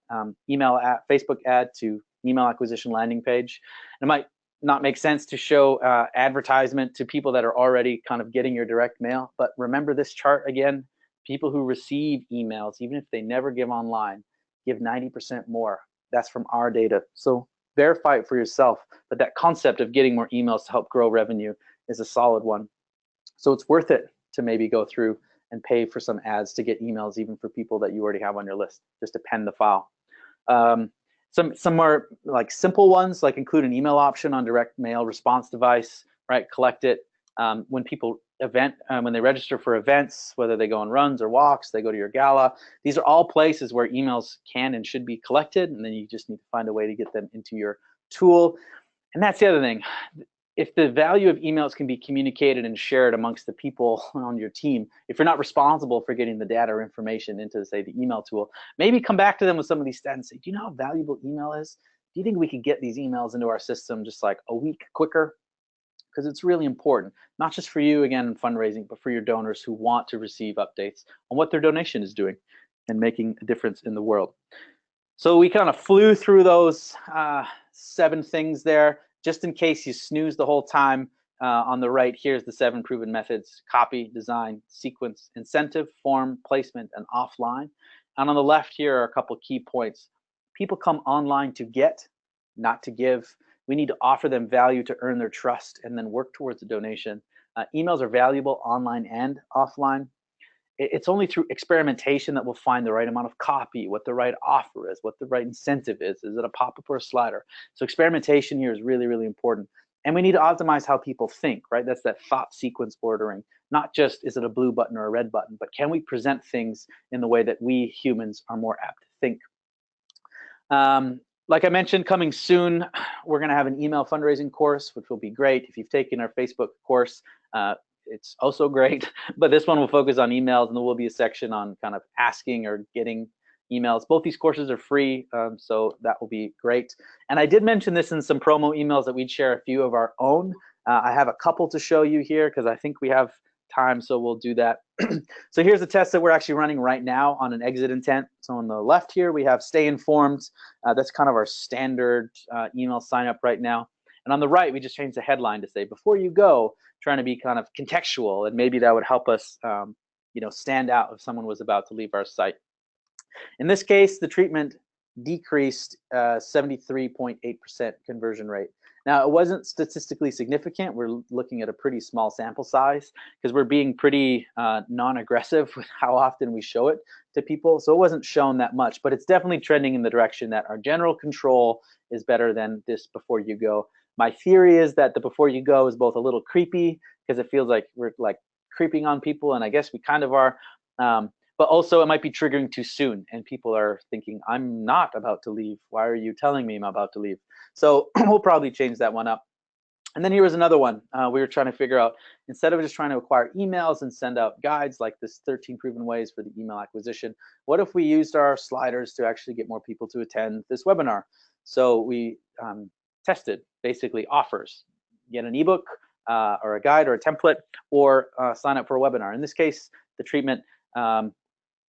Facebook ad to email acquisition landing page. And it might not make sense to show advertisement to people that are already kind of getting your direct mail. But remember this chart again, people who receive emails, even if they never give online, give 90% more. That's from our data. So verify it for yourself, but that concept of getting more emails to help grow revenue is a solid one. So it's worth it to maybe go through and pay for some ads to get emails, even for people that you already have on your list, just to pen the file. Some more like simple ones, like include an email option on direct mail response device, right? Collect it when people when they register for events, whether they go on runs or walks, they go to your gala. These are all places where emails can and should be collected, and then you just need to find a way to get them into your tool. And that's the other thing. If the value of emails can be communicated and shared amongst the people on your team, if you're not responsible for getting the data or information into, say, the email tool, maybe come back to them with some of these stats and say, do you know how valuable email is? Do you think we could get these emails into our system just like a week quicker? Because it's really important, not just for you, again, in fundraising, but for your donors who want to receive updates on what their donation is doing and making a difference in the world. So we kind of flew through those 7 things there. Just in case you snooze the whole time, on the right, here's the 7 proven methods: copy, design, sequence, incentive, form, placement, and offline. And on the left here are a couple key points. People come online to get, not to give. We need to offer them value to earn their trust and then work towards a donation. Emails are valuable online and offline. It's only through experimentation that we'll find the right amount of copy, what the right offer is, what the right incentive is. Is it a pop-up or a slider? So experimentation here is really, really important. And we need to optimize how people think, right? That's that thought sequence ordering. Not just is it a blue button or a red button, but can we present things in the way that we humans are more apt to think? Like I mentioned, coming soon, we're going to have an email fundraising course, which will be great. If you've taken our Facebook course, it's also great, but this one will focus on emails, and there will be a section on kind of asking or getting emails. Both these courses are free, so that will be great. And I did mention this in some promo emails that we'd share a few of our own. I have a couple to show you here because I think we have time, so we'll do that. So here's a test that we're actually running right now on an exit intent. So on the left here, we have stay informed. That's kind of our standard email sign up right now. And on the right, we just changed the headline to say, before you go, trying to be kind of contextual, and maybe that would help us stand out if someone was about to leave our site. In this case, the treatment decreased 73.8% conversion rate. Now, it wasn't statistically significant. We're looking at a pretty small sample size because we're being pretty non-aggressive with how often we show it to people. So it wasn't shown that much, but it's definitely trending in the direction that our general control is better than this before you go. My theory is that the before you go is both a little creepy because it feels like we're like creeping on people, and I guess we kind of are, but also it might be triggering too soon, and people are thinking, I'm not about to leave. Why are you telling me I'm about to leave? So we'll probably change that one up. And then here was another one. We were trying to figure out, instead of just trying to acquire emails and send out guides like this 13 proven ways for the email acquisition, what if we used our sliders to actually get more people to attend this webinar? So we tested basically offers. Get an ebook or a guide or a template, or sign up for a webinar. In this case, the treatment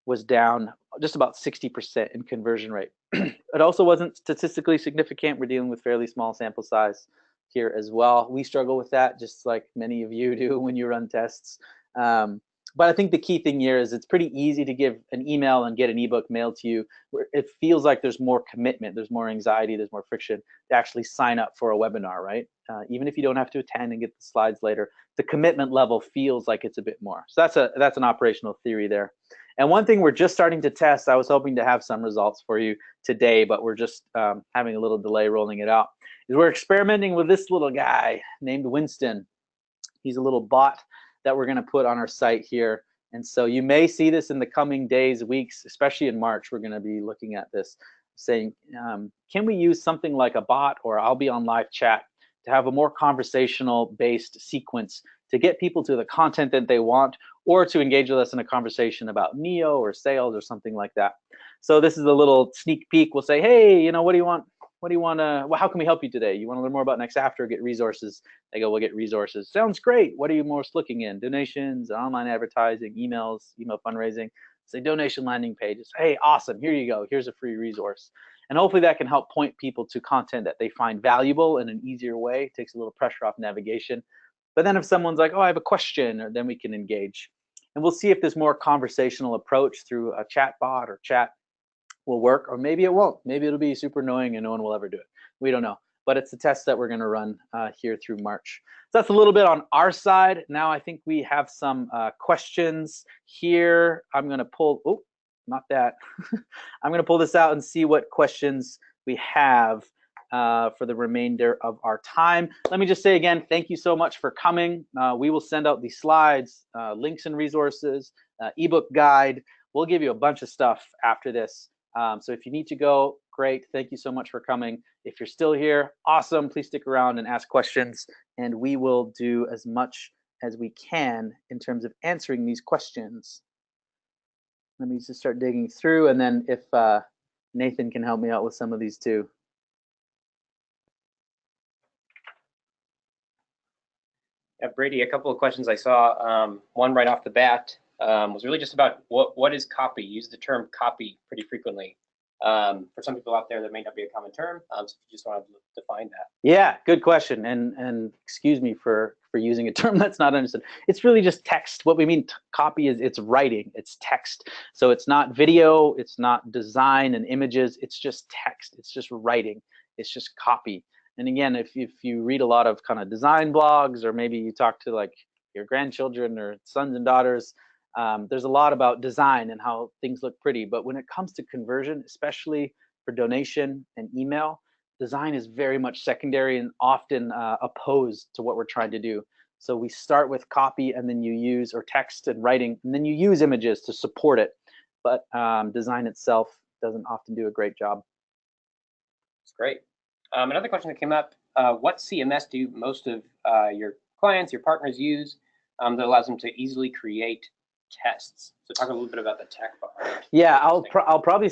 was down just about 60% in conversion rate. It also wasn't statistically significant. We're dealing with fairly small sample size here as well. We struggle with that, just like many of you do when you run tests. But I think the key thing here is it's pretty easy to give an email and get an ebook mailed to you. Where it feels like there's more commitment, there's more anxiety, there's more friction to actually sign up for a webinar, right? Even if you don't have to attend and get the slides later, the commitment level feels like it's a bit more. So that's an operational theory there. And one thing we're just starting to test, I was hoping to have some results for you today, but we're just having a little delay rolling it out, is we're experimenting with this little guy named Winston. He's a little bot that we're going to put on our site here. And so you may see this in the coming days, weeks, especially in March. We're going to be looking at this, saying, can we use something like a bot, or I'll be on live chat, to have a more conversational based sequence to get people to the content that they want, or to engage with us in a conversation about NEO or sales or something like that. So this is a little sneak peek. We'll say, hey, what do you want? what do you want to, well, how can we help you today? You want to learn more about Next After, get resources? They go, we'll get resources. Sounds great. What are you most looking in? Donations, online advertising, emails, email fundraising. Say donation landing pages. Hey, awesome. Here you go. Here's a free resource. And hopefully that can help point people to content that they find valuable in an easier way. It takes a little pressure off navigation. But then if someone's like, oh, I have a question, then we can engage. And we'll see if this more conversational approach through a chatbot or chat will work, or maybe it won't. Maybe it'll be super annoying and no one will ever do it. We don't know. But it's a test that we're going to run here through March. So that's a little bit on our side. Now I think we have some questions here. I'm going to pull, oh, not that. I'm going to pull this out and see what questions we have for the remainder of our time. Let me just say again, thank you so much for coming. We will send out the slides, links and resources, ebook guide. We'll give you a bunch of stuff after this. So if you need to go, great. Thank you so much for coming. If you're still here, awesome. Please stick around and ask questions, and we will do as much as we can in terms of answering these questions. Let me just start digging through, and then if Nathan can help me out with some of these too. Yeah, Brady, a couple of questions I saw. One right off the bat was really just about what is copy. You use the term copy pretty frequently. For some people out there, that may not be a common term, so if you just want to define that. Yeah, good question. And excuse me for using a term that's not understood. It's really just text. What we mean copy is it's writing, it's text. So it's not video, it's not design and images, it's just text, it's just writing, it's just copy. And again, if you read a lot of kind of design blogs, or maybe you talk to like your grandchildren or sons and daughters, there's a lot about design and how things look pretty. But when it comes to conversion, especially for donation and email, design is very much secondary and often opposed to what we're trying to do. So we start with copy, and then you use, or text and writing, and then you use images to support it. But design itself doesn't often do a great job. That's great. Another question that came up, what CMS do most of your clients, your partners use that allows them to easily create tests? So talk a little bit about the tech part. Yeah, I'll probably,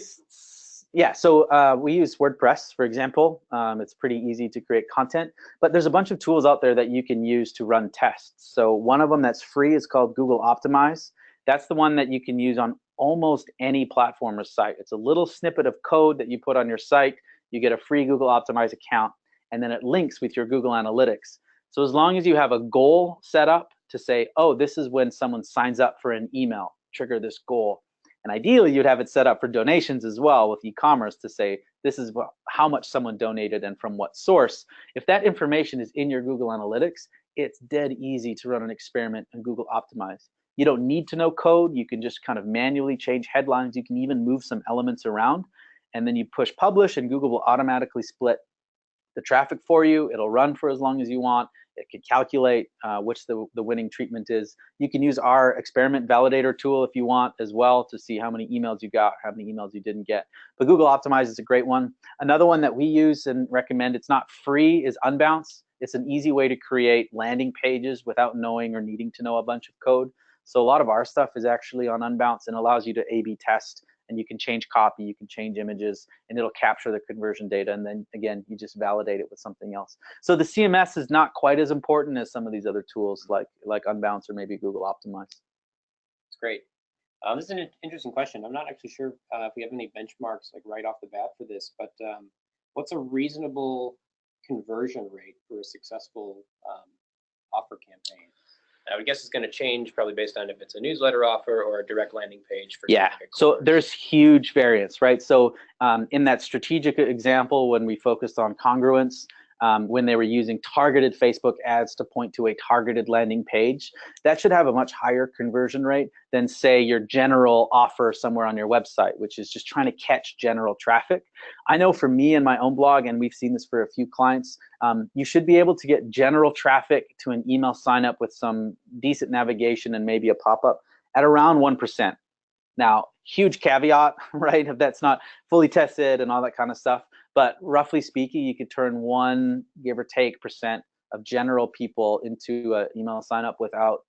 yeah, so we use WordPress, for example. It's pretty easy to create content, but there's a bunch of tools out there that you can use to run tests. So one of them that's free is called Google Optimize. That's the one that you can use on almost any platform or site. It's a little snippet of code that you put on your site. You get a free Google Optimize account, and then it links with your Google Analytics. So as long as you have a goal set up to say, oh, this is when someone signs up for an email, trigger this goal. And ideally, you'd have it set up for donations as well with e-commerce to say, this is how much someone donated and from what source. If that information is in your Google Analytics, it's dead easy to run an experiment in Google Optimize. You don't need to know code. You can just kind of manually change headlines. You can even move some elements around. And then you push publish, and Google will automatically split the traffic for you. It'll run for as long as you want. It can calculate which the winning treatment is. You can use our experiment validator tool if you want as well to see how many emails you got, how many emails you didn't get. But Google Optimize is a great one. Another one that we use and recommend, it's not free, is Unbounce. It's an easy way to create landing pages without knowing or needing to know a bunch of code. So a lot of our stuff is actually on Unbounce and allows you to A/B test. And you can change copy, you can change images, and it'll capture the conversion data. And then again, you just validate it with something else. So the CMS is not quite as important as some of these other tools like Unbounce or maybe Google Optimize. That's great. This is an interesting question. I'm not actually sure if we have any benchmarks like right off the bat for this, but what's a reasonable conversion rate for a successful offer campaign? I would guess it's going to change probably based on if it's a newsletter offer or a direct landing page. For yeah, so there's huge variance, right? So in that strategic example, when we focused on congruence, when they were using targeted Facebook ads to point to a targeted landing page, that should have a much higher conversion rate than, say, your general offer somewhere on your website, which is just trying to catch general traffic. I know for me and my own blog, and we've seen this for a few clients, you should be able to get general traffic to an email sign up with some decent navigation and maybe a pop-up at around 1%. Now, huge caveat, right, if that's not fully tested and all that kind of stuff. But roughly speaking, you could turn 1, give or take, % of general people into an email sign up without,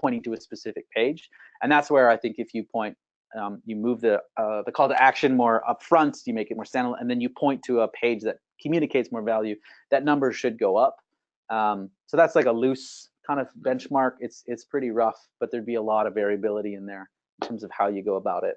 pointing to a specific page. And that's where I think if you point, you move the call to action more upfront, you make it more standalone, and then you point to a page that communicates more value, that number should go up. So that's like a loose kind of benchmark. It's pretty rough, but there'd be a lot of variability in there in terms of how you go about it.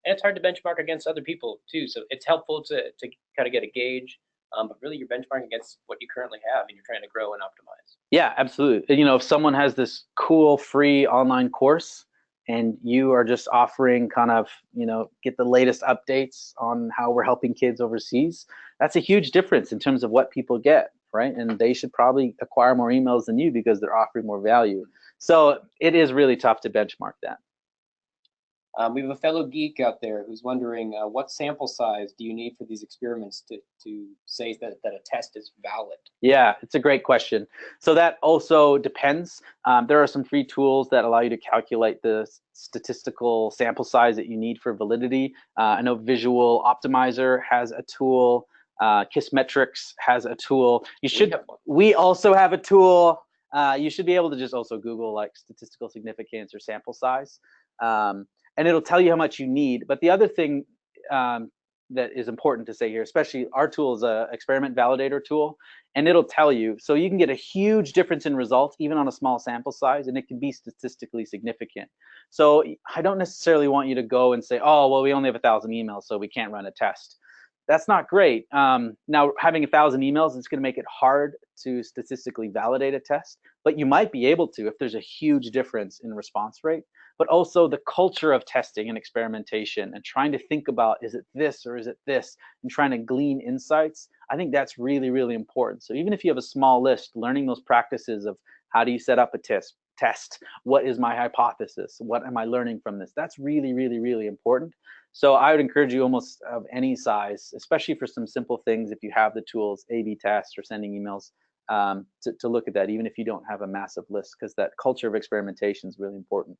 And it's hard to benchmark against other people too. So it's helpful to kind of get a gauge, but really you're benchmarking against what you currently have and you're trying to grow and optimize. Yeah, absolutely. You know, if someone has this cool free online course and you are just offering kind of, you know, get the latest updates on how we're helping kids overseas, that's a huge difference in terms of what people get, right? And they should probably acquire more emails than you because they're offering more value. So it is really tough to benchmark that. We have a fellow geek out there who's wondering what sample size do you need for these experiments to say that a test is valid? Yeah, it's a great question. So that also depends. There are some free tools that allow you to calculate the statistical sample size that you need for validity. I know Visual Optimizer has a tool. Kissmetrics has a tool. We also have a tool. You should be able to just also Google like statistical significance or sample size. And it'll tell you how much you need. But the other thing that is important to say here, especially our tool is a experiment validator tool, and it'll tell you. So you can get a huge difference in results even on a small sample size, and it can be statistically significant. So I don't necessarily want you to go and say, oh, well, we only have 1,000 emails, so we can't run a test. That's not great. Now, having 1,000 emails is going to make it hard to statistically validate a test, but you might be able to if there's a huge difference in response rate. But also the culture of testing and experimentation and trying to think about, is it this or is it this, and trying to glean insights. I think that's really, really important. So even if you have a small list, learning those practices of how do you set up a test, what is my hypothesis, what am I learning from this, that's really, really, really important. So I would encourage you almost of any size, especially for some simple things, if you have the tools, A/B tests or sending emails, to look at that, even if you don't have a massive list, because that culture of experimentation is really important.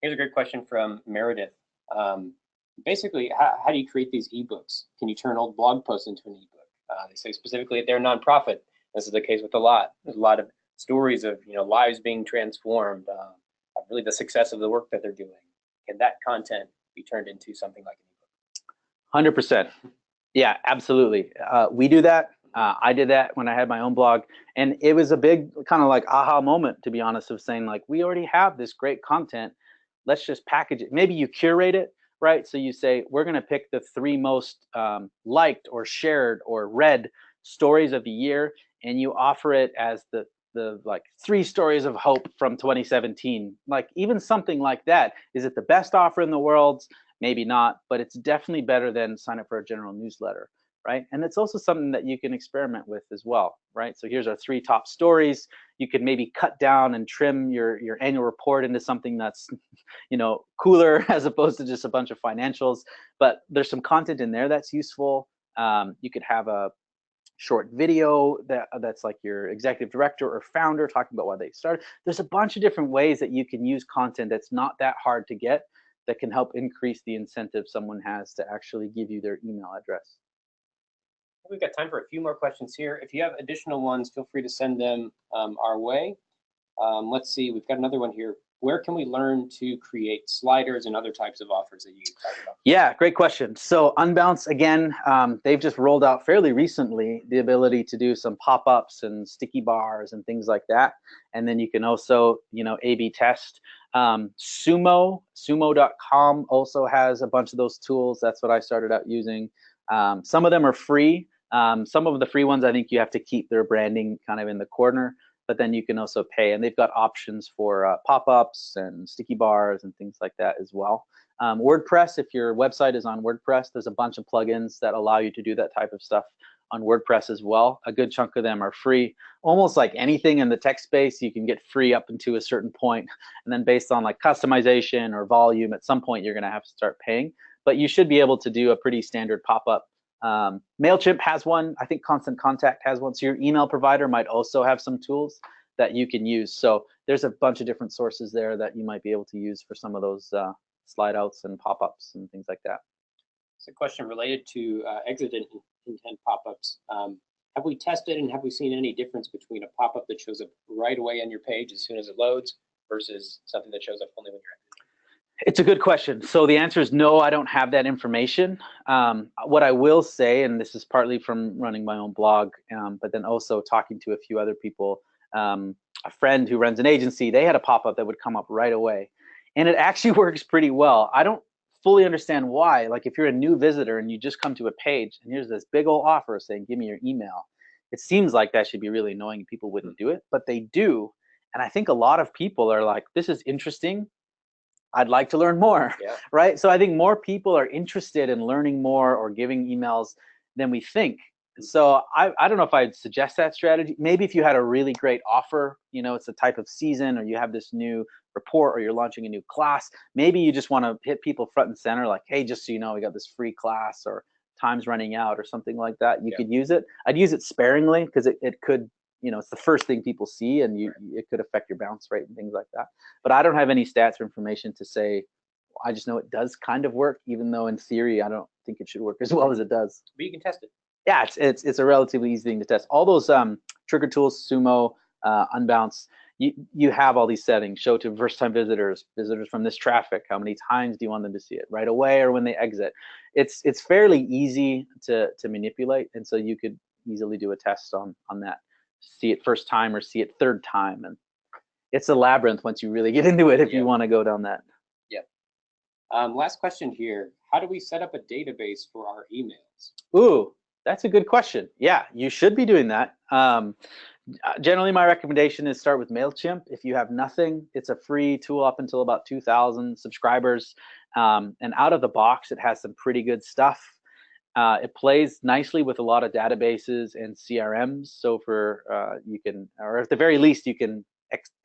Here's a great question from Meredith. Basically, how do you create these ebooks? Can you turn old blog posts into an ebook? They say specifically that they're a nonprofit. This is the case with a lot. There's a lot of stories of lives being transformed, really the success of the work that they're doing. Can that content be turned into something like an ebook? 100%. Yeah, absolutely. We do that. I did that when I had my own blog, and it was a big kind of like aha moment, to be honest, of saying like, we already have this great content. Let's just package it. Maybe you curate it, right? So you say, we're going to pick the 3 most liked or shared or read stories of the year, and you offer it as the like 3 stories of hope from 2017. Like even something like that. Is it the best offer in the world? Maybe not, but it's definitely better than sign up for a general newsletter, right? And it's also something that you can experiment with as well, right? So here's our 3 top stories. You could maybe cut down and trim your annual report into something that's, cooler as opposed to just a bunch of financials. But there's some content in there that's useful. You could have a short video that's like your executive director or founder talking about why they started. There's a bunch of different ways that you can use content that's not that hard to get, that can help increase the incentive someone has to actually give you their email address. We've got time for a few more questions here. If you have additional ones, feel free to send them our way. Let's see, we've got another one here. Where can we learn to create sliders and other types of offers that you talked about? Yeah, great question. So Unbounce, again, they've just rolled out fairly recently the ability to do some pop-ups and sticky bars and things like that. And then you can also, A/B test. Sumo.com also has a bunch of those tools. That's what I started out using. Some of them are free. Some of the free ones, I think you have to keep their branding kind of in the corner, but then you can also pay, and they've got options for pop-ups and sticky bars and things like that as well. WordPress, if your website is on WordPress, there's a bunch of plugins that allow you to do that type of stuff on WordPress as well. A good chunk of them are free. Almost like anything in the tech space, you can get free up into a certain point, and then based on like customization or volume, at some point you're going to have to start paying. But you should be able to do a pretty standard pop-up. MailChimp has one. I think Constant Contact has one. So your email provider might also have some tools that you can use. So there's a bunch of different sources there that you might be able to use for some of those slide outs and pop-ups and things like that. It's a question related to exit intent pop-ups. Have we tested and have we seen any difference between a pop-up that shows up right away on your page as soon as it loads versus something that shows up only when you're exiting? It's a good question. So the answer is no, I don't have that information. What I will say, and this is partly from running my own blog, but then also talking to a few other people, a friend who runs an agency, they had a pop-up that would come up right away. And it actually works pretty well. I don't fully understand why. Like if you're a new visitor and you just come to a page and here's this big old offer saying, give me your email. It seems like that should be really annoying. People wouldn't do it, but they do. And I think a lot of people are like, this is interesting. I'd like to learn more, Yeah. right? So I think more people are interested in learning more or giving emails than we think. So I don't know if I'd suggest that strategy. Maybe if you had a really great offer, it's a type of season, or you have this new report, or you're launching a new class. Maybe you just want to hit people front and center, like, hey, just so you know, we got this free class, or time's running out, or something like that. You could use it. I'd use it sparingly because it could, it's the first thing people see, and it could affect your bounce rate and things like that. But I don't have any stats or information to say. I just know it does kind of work, even though in theory I don't think it should work as well as it does. But you can test it. Yeah, it's a relatively easy thing to test. All those trigger tools, Sumo, Unbounce, you have all these settings. Show to first-time visitors from this traffic. How many times do you want them to see it? Right away or when they exit? It's fairly easy to manipulate, and so you could easily do a test on that. See it first time or see it third time, and it's a labyrinth once you really get into it if you want to go down that. Yep. Last question here. How do we set up a database for our emails? Ooh, that's a good question. Yeah, you should be doing that. Generally, my recommendation is start with MailChimp. If you have nothing, it's a free tool up until about 2,000 subscribers. And out of the box, it has some pretty good stuff. It plays nicely with a lot of databases and CRMs. So you can, or at the very least, you can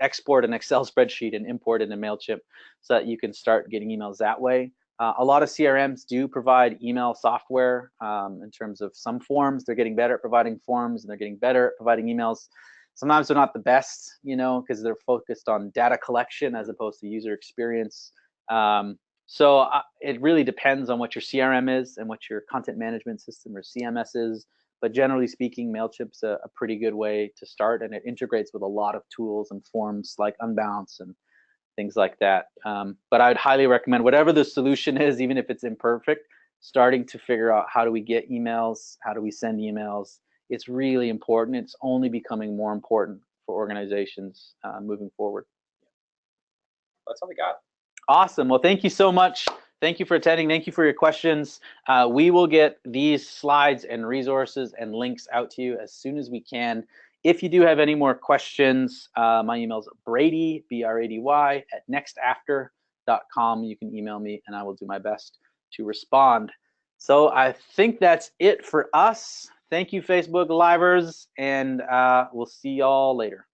export an Excel spreadsheet and import it in MailChimp so that you can start getting emails that way. A lot of CRMs do provide email software in terms of some forms. They're getting better at providing forms, and they're getting better at providing emails. Sometimes they're not the best, because they're focused on data collection as opposed to user experience. So it really depends on what your CRM is and what your content management system or CMS is. But generally speaking, MailChimp's a pretty good way to start, and it integrates with a lot of tools and forms like Unbounce and things like that. But I would highly recommend, whatever the solution is, even if it's imperfect, starting to figure out how do we get emails, how do we send emails. It's really important. It's only becoming more important for organizations moving forward. That's all we got. Awesome. Well, thank you so much. Thank you for attending. Thank you for your questions. We will get these slides and resources and links out to you as soon as we can. If you do have any more questions, my email is Brady, B-R-A-D-Y, @nextafter.com. You can email me, and I will do my best to respond. So I think that's it for us. Thank you, Facebook Livers, and we'll see y'all later.